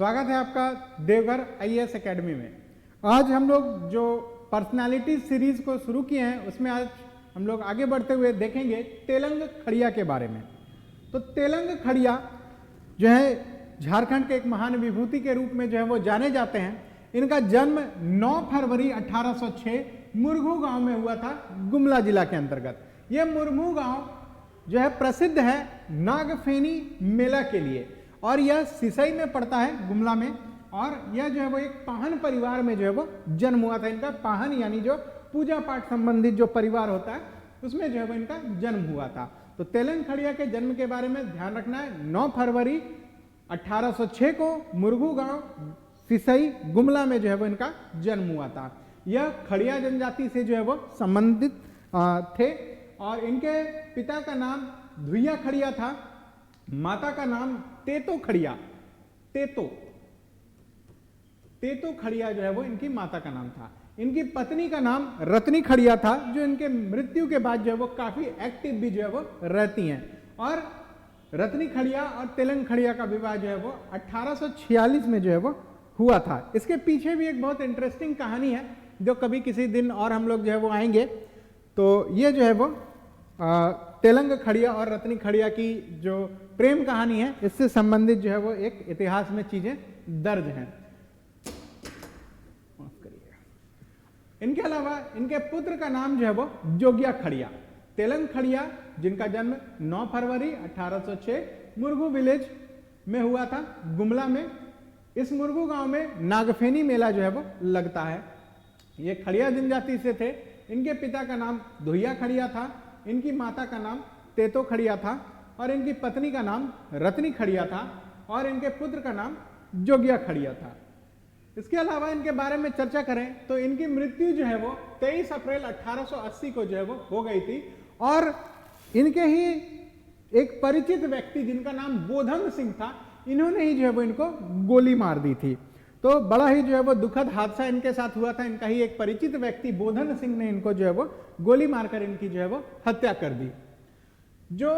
स्वागत है आपका देवघर आईएएस एकेडमी में। आज हम लोग जो पर्सनालिटी सीरीज को शुरू किए हैं उसमें आज हम लोग आगे बढ़ते हुए देखेंगे तेलंग खड़िया के बारे में। तो तेलंग खड़िया जो है झारखंड के एक महान विभूति के रूप में जो है वो जाने जाते हैं। इनका जन्म 9 फरवरी 1806 मुरगू गांव में हुआ था, गुमला जिला के अंतर्गत। यह मुरगू गांव जो है प्रसिद्ध है नागफेनी मेला के लिए और यह सिसई में पड़ता है, गुमला में। और यह जो है वो एक पाहन परिवार में जो है वो जन्म हुआ था इनका। पाहन यानी जो पूजा पाठ संबंधित जो परिवार होता है उसमें जो है वो इनका जन्म हुआ था। तो तेलंग खड़िया के जन्म के बारे में ध्यान रखना है। 9 फरवरी 1806 को मुरगू गांव सिसई गुमला में जो है वो इनका जन्म हुआ था। यह खड़िया जनजाति से जो है वो संबंधित थे और इनके पिता का नाम धुइया खड़िया था, माता का नाम तेतो खड़िया, तेतो खड़िया जो है वो इनकी माता का नाम था। इनकी पत्नी का नाम रत्नी खड़िया था, जो इनके मृत्यु के बाद जो है वो काफी एक्टिव भी जो है वो रहती हैं। और रत्नी खड़िया और तेलंग खड़िया का विवाह जो है वो 1846 में जो है वो हुआ था। इसके पीछे भी एक बहुत इंटरेस्टिंग कहानी है जो कभी किसी दिन और हम लोग जो है वो आएंगे। तो ये जो है वो तेलंग खड़िया और रत्नी खड़िया की जो प्रेम कहानी है इससे संबंधित जो है वो एक इतिहास में चीजें दर्ज हैं। माफ करिएगा। इनके अलावा इनके पुत्र का नाम जो है वो जोगिया खड़िया। तेलंग खड़िया जिनका जन्म 9 फरवरी 1806 मुरगू विलेज में हुआ था, गुमला में। इस मुरगू गांव में नागफेनी मेला जो है वो लगता है। ये खड़िया जनजाति से थे। इनके पिता का नाम धुइया खड़िया था, इनकी माता का नाम तेतो खड़िया था और इनकी पत्नी का नाम रत्नी खड़िया था और इनके पुत्र का नाम जोगिया खड़िया था। इसके अलावा इनके बारे में चर्चा करें तो इनकी मृत्यु जो है वो 23 अप्रैल 1880 को जो है वो हो गई थी। और इनके ही एक परिचित व्यक्ति जिनका नाम बोधन सिंह था, इन्होंने ही जो है वो इनको गोली मार दी थी। तो बड़ा ही जो है वो दुखद हादसा इनके साथ हुआ था। इनका ही एक परिचित व्यक्ति बोधन सिंह ने इनको जो है वो गोली मारकर इनकी जो है वो हत्या कर दी। जो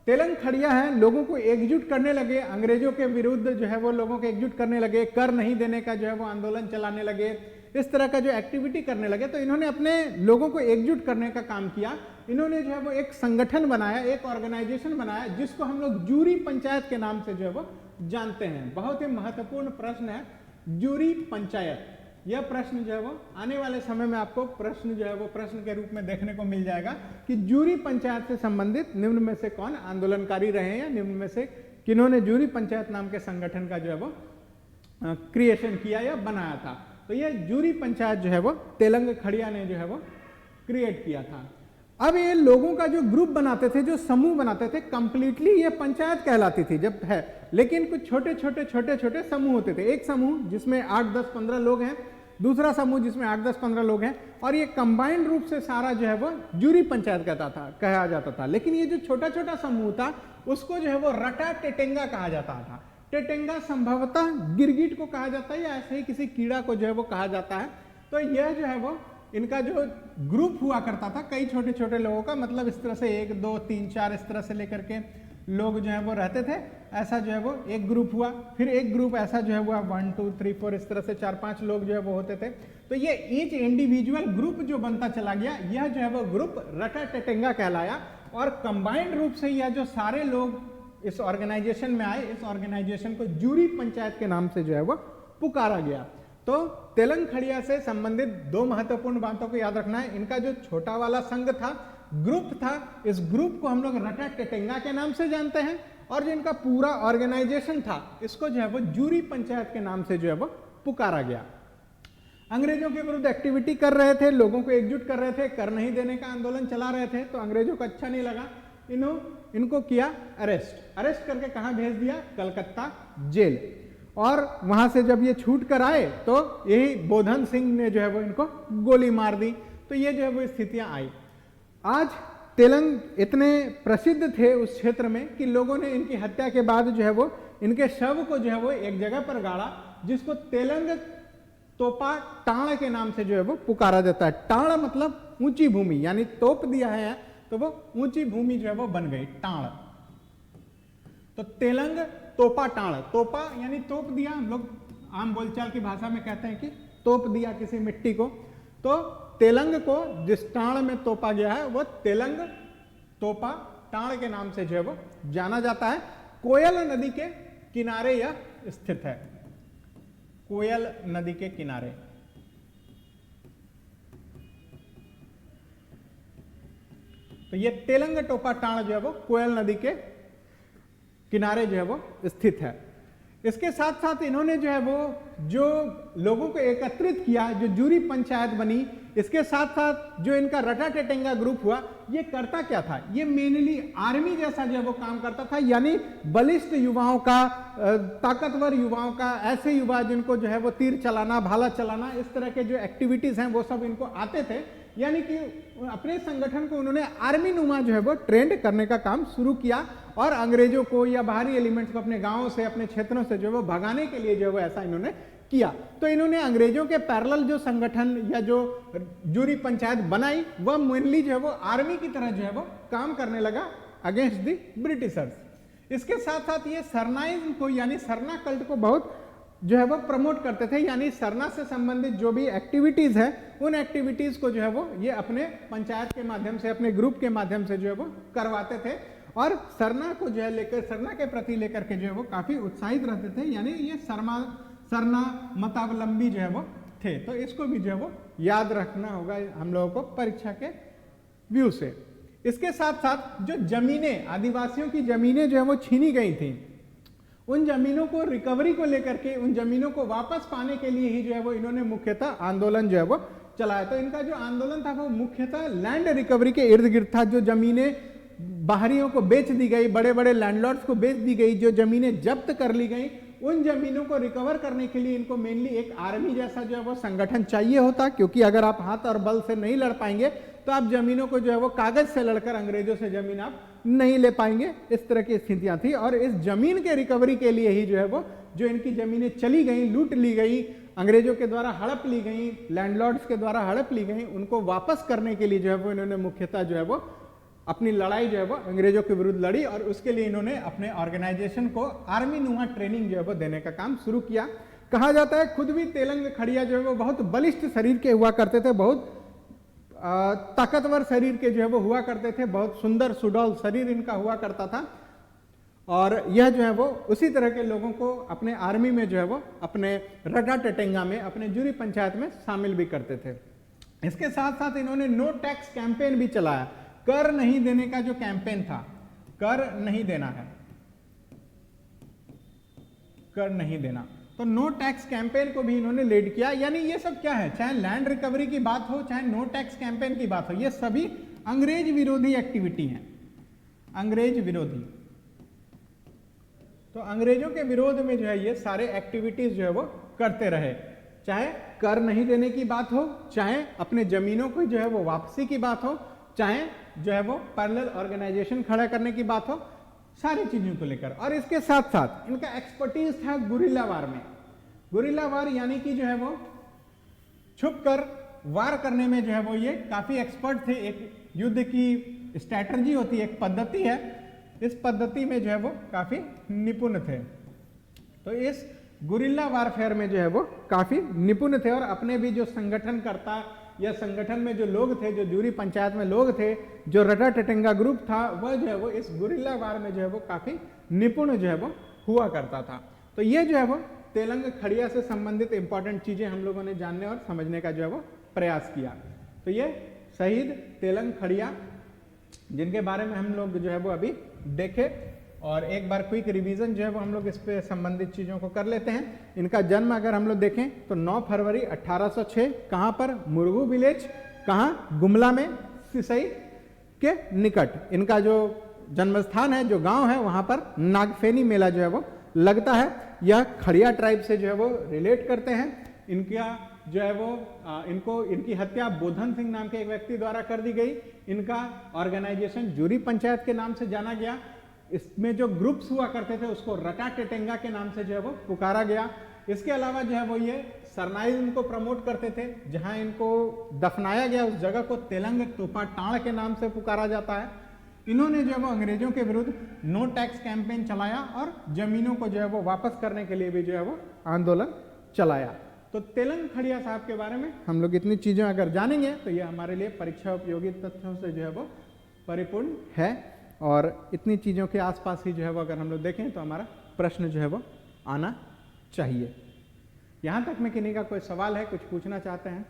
तेलंग खड़िया है लोगों को एकजुट करने लगे, अंग्रेजों के विरुद्ध जो है वो लोगों को एकजुट करने लगे, कर नहीं देने का जो है वो आंदोलन चलाने लगे, इस तरह का जो एक्टिविटी करने लगे। तो इन्होंने अपने लोगों को एकजुट करने का काम किया। इन्होंने जो है वो एक संगठन बनाया, एक ऑर्गेनाइजेशन बनाया जिसको हम लोग जूरी पंचायत के नाम से जो है वो जानते हैं। बहुत ही महत्वपूर्ण प्रश्न है जूरी पंचायत। यह प्रश्न जो है वो आने वाले समय में आपको प्रश्न जो है वो प्रश्न के रूप में देखने को मिल जाएगा कि जूरी पंचायत से संबंधित निम्न में से कौन आंदोलनकारी रहे हैं या निम्न में से किन्होंने जूरी पंचायत नाम के संगठन का जो है वो क्रिएशन किया या बनाया था। तो यह जूरी पंचायत जो है वो तेलंग खड़िया ने जो है वो क्रिएट किया था। अब ये लोगों का जो ग्रुप बनाते थे, जो समूह बनाते थे, कंप्लीटली ये पंचायत कहलाती थी जब है, लेकिन कुछ छोटे छोटे समूह होते थे। एक समूह जिसमें 8, 10, 15 लोग हैं, दूसरा समूह जिसमें 8, 10, 15 लोग हैं, और ये कंबाइंड रूप से सारा जो है वो जूरी पंचायत कहा जाता था। लेकिन ये जो छोटा छोटा समूह था उसको जो है वो रटा टेटेंगा कहा जाता था। टेटेंगा संभवतः गिरगिट को कहा जाता है या ऐसे ही किसी कीड़ा को जो है वो कहा जाता है। तो यह जो है वो इनका जो ग्रुप हुआ करता था कई छोटे छोटे लोगों का, मतलब इस तरह से 1, 2, 3, 4 इस तरह से लेकर के लोग जो है वो रहते थे। ऐसा जो है वो एक ग्रुप हुआ, फिर एक ग्रुप ऐसा जो है वो 1, 2, 3, 4 इस तरह से 4-5 लोग जो है वो होते थे। तो ये ईच इंडिविजुअल ग्रुप जो बनता चला गया, यह जो है वो ग्रुप रटा टेटेंगा कहलाया। और कंबाइंड रूप से यह जो सारे लोग इस ऑर्गेनाइजेशन में आए, इस ऑर्गेनाइजेशन को जूरी पंचायत के नाम से जो है वो पुकारा गया। तो तेलंग खड़िया से संबंधित 2 महत्वपूर्ण बातों को याद रखना है। इनका जो छोटा वाला संघ था, ग्रुप था, इस ग्रुप को हम लोग रटा टेटेंगा के नाम से जानते हैं। और जो इनका पूरा ऑर्गेनाइजेशन था इसको जो है वो जूरी पंचायत के नाम से जो है वो पुकारा गया। अंग्रेजों के विरुद्ध एक्टिविटी कर रहे थे, लोगों को एकजुट कर रहे थे, कर नहीं देने का आंदोलन चला रहे थे। तो अंग्रेजों को अच्छा नहीं लगा, इनको किया अरेस्ट करके कहाँ भेज दिया? कलकत्ता जेल। और वहां से जब ये छूट कर आए तो यही बोधन सिंह ने जो है वो इनको गोली मार दी। तो ये जो है वो स्थितियां आई। आज तेलंग इतने प्रसिद्ध थे उस क्षेत्र में कि लोगों ने इनकी हत्या के बाद जो है वो इनके शव को जो है वो एक जगह पर गाड़ा जिसको तेलंग तोपा टाण के नाम से जो है वो पुकारा जाता है। टाण मतलब ऊंची भूमि, यानी तोप दिया है तो वो ऊंची भूमि जो है वो बन गई टाण। तो तेलंग तोपा टाण, तोपा यानी तोप दिया, हम लोग आम बोलचाल की भाषा में कहते हैं कि तोप दिया किसी मिट्टी को। तो तेलंग को जिस टाण में तोपा गया है वो तेलंग तोपा टाण के नाम से जो है वो जाना जाता है। कोयल नदी के किनारे यह स्थित है, कोयल नदी के किनारे। तो ये तेलंग टोपा टाण जो है वो कोयल नदी के किनारे जो है वो स्थित है। इसके साथ साथ इन्होंने जो है वो जो लोगों को एकत्रित किया, जो जूरी पंचायत बनी, इसके साथ साथ जो इनका रटा टेटेंगा ग्रुप हुआ, ये करता क्या था, ये मेनली आर्मी जैसा जो है वो काम करता था, यानी बलिष्ठ युवाओं का, ताकतवर युवाओं का, ऐसे युवा जिनको जो है वो तीर चलाना, भाला चलाना, इस तरह के जो एक्टिविटीज हैं वो सब इनको आते थे। यानी कि अपने संगठन को उन्होंने आर्मी नुमा जो है वो ट्रेंड करने का काम शुरू किया और अंग्रेजों को या बाहरी एलिमेंट्स को अपने गांवों से, अपने क्षेत्रों से जो है वो भगाने के लिए जो है वो ऐसा इन्होंने किया। तो इन्होंने अंग्रेजों के पैरेलल जो संगठन या जो जूरी पंचायत बनाई वह मेनली जो है वो आर्मी की तरह जो है वो काम करने लगा अगेंस्ट द ब्रिटिशर्स। इसके साथ साथ ये सरनाइज्म को यानी सरना कल्ट को बहुत जो है वो प्रमोट करते थे, यानी सरना से संबंधित जो भी एक्टिविटीज है उन एक्टिविटीज को जो है वो ये अपने पंचायत के माध्यम से, अपने ग्रुप के माध्यम से जो है वो करवाते थे और सरना को जो है लेकर, सरना के प्रति लेकर के जो है वो काफी उत्साहित रहते थे, यानी ये सरना मतावलंबी जो है वो थे। तो इसको भी जो है वो याद रखना होगा हम लोगों को परीक्षा के व्यू से। इसके साथ साथ जो जमीनें, आदिवासियों की जमीनें जो है वो छीनी गई थी, उन जमीनों को रिकवरी को लेकर के, उन जमीनों को वापस पाने के लिए ही जो है वो इन्होंने मुख्यतः आंदोलन जो है वो चलाया। तो इनका जो आंदोलन था वो मुख्यतः लैंड रिकवरी के इर्द गिर्द था। जो जमीनें बाहरियों को बेच दी गई, बड़े बड़े लैंडलॉर्ड्स को बेच दी गई, जो जमीनें जब्त कर ली गई, उन जमीनों को रिकवर करने के लिए इनको मेनली एक आर्मी जैसा जो है वो संगठन चाहिए होता, क्योंकि अगर आप हाथ और बल से नहीं लड़ पाएंगे तो आप जमीनों को जो है वो कागज से लड़कर अंग्रेजों से जमीन आप नहीं ले पाएंगे। इस तरह की स्थितियां थी और इस जमीन के रिकवरी के लिए ही जो है वो जो इनकी जमीनें चली गई, लूट ली गई, अंग्रेजों के द्वारा हड़प ली गई, लैंडलॉर्ड्स के द्वारा हड़प ली गई, उनको वापस करने के लिए जो है वो इन्होंने मुख्यतः जो है वो अपनी लड़ाई जो है वो अंग्रेजों के विरुद्ध लड़ी और उसके लिए इन्होंने अपने ऑर्गेनाइजेशन को आर्मी नुमा ट्रेनिंग जो है वो देने का काम शुरू किया। कहा जाता है खुद भी तेलंग खड़िया जो है वो बहुत बलिष्ठ शरीर के हुआ करते थे, बहुत ताकतवर शरीर के जो है वो हुआ करते थे, बहुत सुंदर सुडौल शरीर इनका हुआ करता था और यह जो है वो उसी तरह के लोगों को अपने आर्मी में जो है वो अपने रटा टेटेंगा में, अपने जूरी पंचायत में शामिल भी करते थे। इसके साथ साथ इन्होंने नो टैक्स कैंपेन भी चलाया। कर नहीं देने का जो कैंपेन था, कर नहीं देना है, कर नहीं देना, तो नो टैक्स कैंपेन को भी इन्होंने लीड किया। यानी ये सब क्या है, चाहे लैंड रिकवरी की बात हो, चाहे नो टैक्स कैंपेन की बात हो, ये सभी अंग्रेज विरोधी एक्टिविटी हैं, अंग्रेज विरोधी। तो अंग्रेजों के विरोध में जो है ये सारे एक्टिविटीज जो है वो करते रहे, चाहे कर नहीं देने की बात हो, चाहे अपने जमीनों को जो है वो वापसी की बात हो, चाहे जो है वो पैरेलल ऑर्गेनाइजेशन खड़ा करने की बात हो, सारी चीजों को लेकर। और इसके साथ साथ इनका एक्सपर्टीज था गुरिल्ला वार में। गुरिल्ला वार यानी कि जो है वो छुप कर वार करने में जो है वो ये काफी एक्सपर्ट थे। एक युद्ध की स्ट्रैटेजी होती है, एक पद्धति है, इस पद्धति में जो है वो काफी निपुण थे। तो इस गुरिल्ला वारफेयर में जो है वो काफी निपुण थे और अपने भी जो संगठनकर्ता या संगठन में जो लोग थे, जो जूरी पंचायत में लोग थे, जो रटा टेटेंगा ग्रुप था, वह जो है वो इस गुरिल्ला वार में जो है वो काफी निपुण जो है वो हुआ करता था। तो ये जो है वो तेलंग खड़िया से संबंधित इंपॉर्टेंट चीजें हम लोगों ने जानने और समझने का जो है वो प्रयास किया। तो ये शहीद तेलंग खड़िया जिनके बारे में हम लोग जो है वो अभी देखे और एक बार क्विक रिवीजन जो है वो हम लोग इस पे संबंधित चीजों को कर लेते हैं। इनका जन्म अगर हम लोग देखें तो 9 फरवरी 1806, कहां पर, मुरगू विलेज, कहां, गुमला में, सिसई के निकट इनका जो जन्म स्थान है, जो गांव है, वहां पर नागफेनी मेला जो है वो लगता है। यह खड़िया ट्राइब से जो है वो रिलेट करते हैं। इनका जो है वो इनकी हत्या बोधन सिंह नाम के एक व्यक्ति द्वारा कर दी गई। इनका ऑर्गेनाइजेशन जूरी पंचायत के नाम से जाना गया। इसमें जो ग्रुप्स हुआ करते थे उसको रटा टेटेंगा के नाम से जो है वो पुकारा गया। इसके अलावा जो है वो ये सरनाइज्म को प्रमोट करते थे। जहां इनको दफनाया गया उस जगह को तेलंग टोपा टाण के नाम से पुकारा जाता है। इन्होंने जो है वो अंग्रेजों के विरुद्ध नो टैक्स कैंपेन चलाया और जमीनों को जो है वो वापस करने के लिए भी जो है वो आंदोलन चलाया। तो तेलंग खड़िया साहब के बारे में हम लोग इतनी चीजें अगर जानेंगे तो ये हमारे लिए परीक्षा उपयोगी तथ्यों से जो है वो परिपूर्ण है, और इतनी चीजों के आसपास ही जो है वो अगर हम लोग देखें तो हमारा प्रश्न जो है वो आना चाहिए। यहां तक में किन्हीं का कोई सवाल है, कुछ पूछना चाहते हैं?